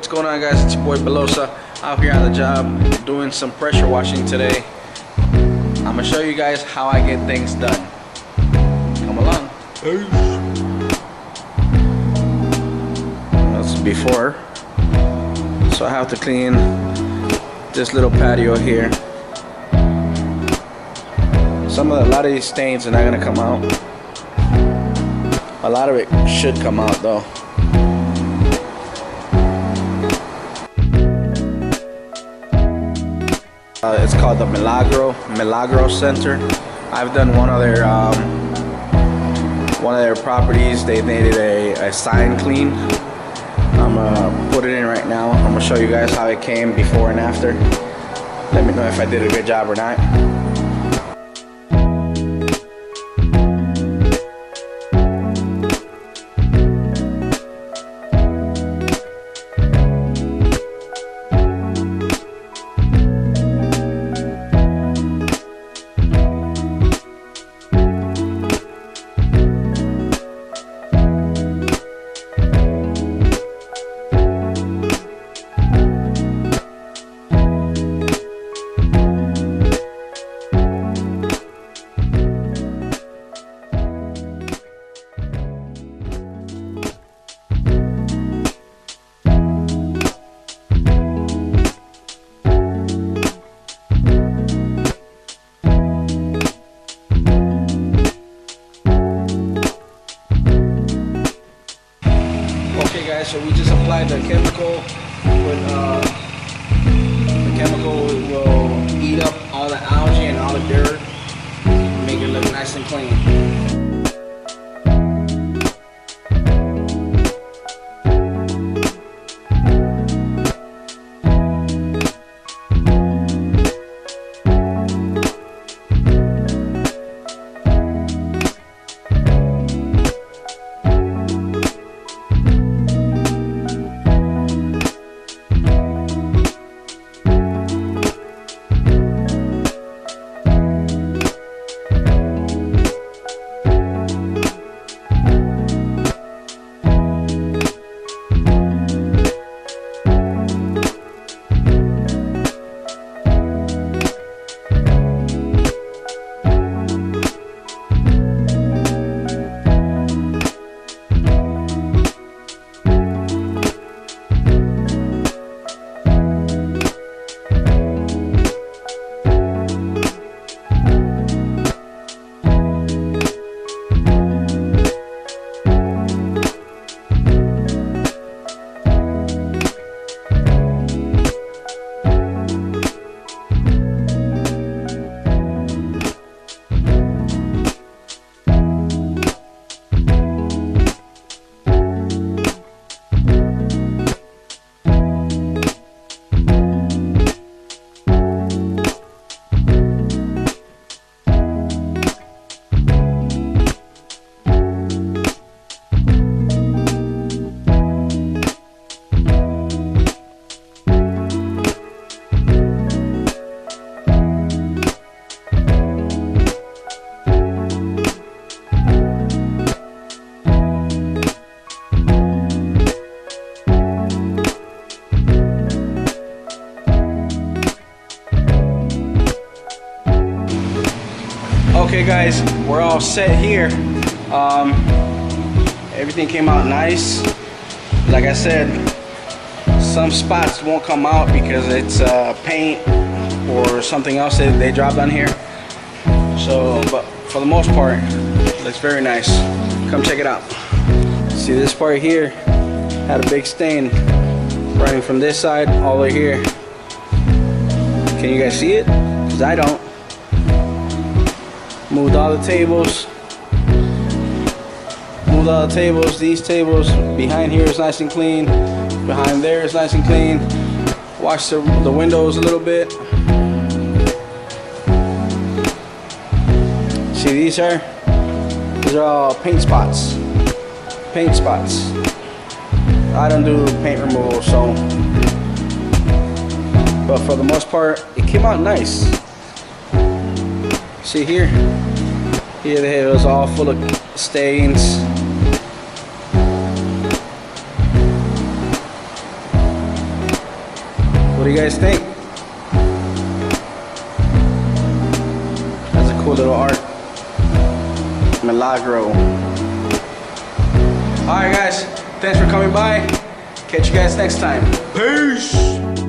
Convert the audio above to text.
What's going on, guys? It's your boy Belosa out here on the job doing some pressure washing today. I'm gonna show you guys how I get things done. Come along. That's before. So I have to clean this little patio here. A lot of these stains are not gonna come out. A lot of it should come out though. It's called the Milagro Center. I've done one of their properties. They needed a sign clean. I'm gonna put it in right now. I'm gonna show you guys how it came before and after. Let me know if I did a good job or not. Okay guys, so we just applied the chemical. The chemical will eat up all the algae and all the dirt, make it look nice and clean. Okay guys, we're all set here. Everything came out nice. Like I said, some spots won't come out because it's paint or something else that they dropped on here. So, but for the most part, it looks very nice. Come check it out. See, this part here had a big stain running from this side all the way here. Can you guys see it? Because I don't. Moved all the tables. Moved all the tables. These tables behind here is nice and clean. Behind there is nice and clean. Washed the windows a little bit. See, these are all paint spots. Paint spots. I don't do paint removal, so. But for the most part, it came out nice. See here? Here it was all full of stains. do you guys think? That's a cool little art. Milagro. Alright guys, thanks for coming by. Catch you guys next time. Peace!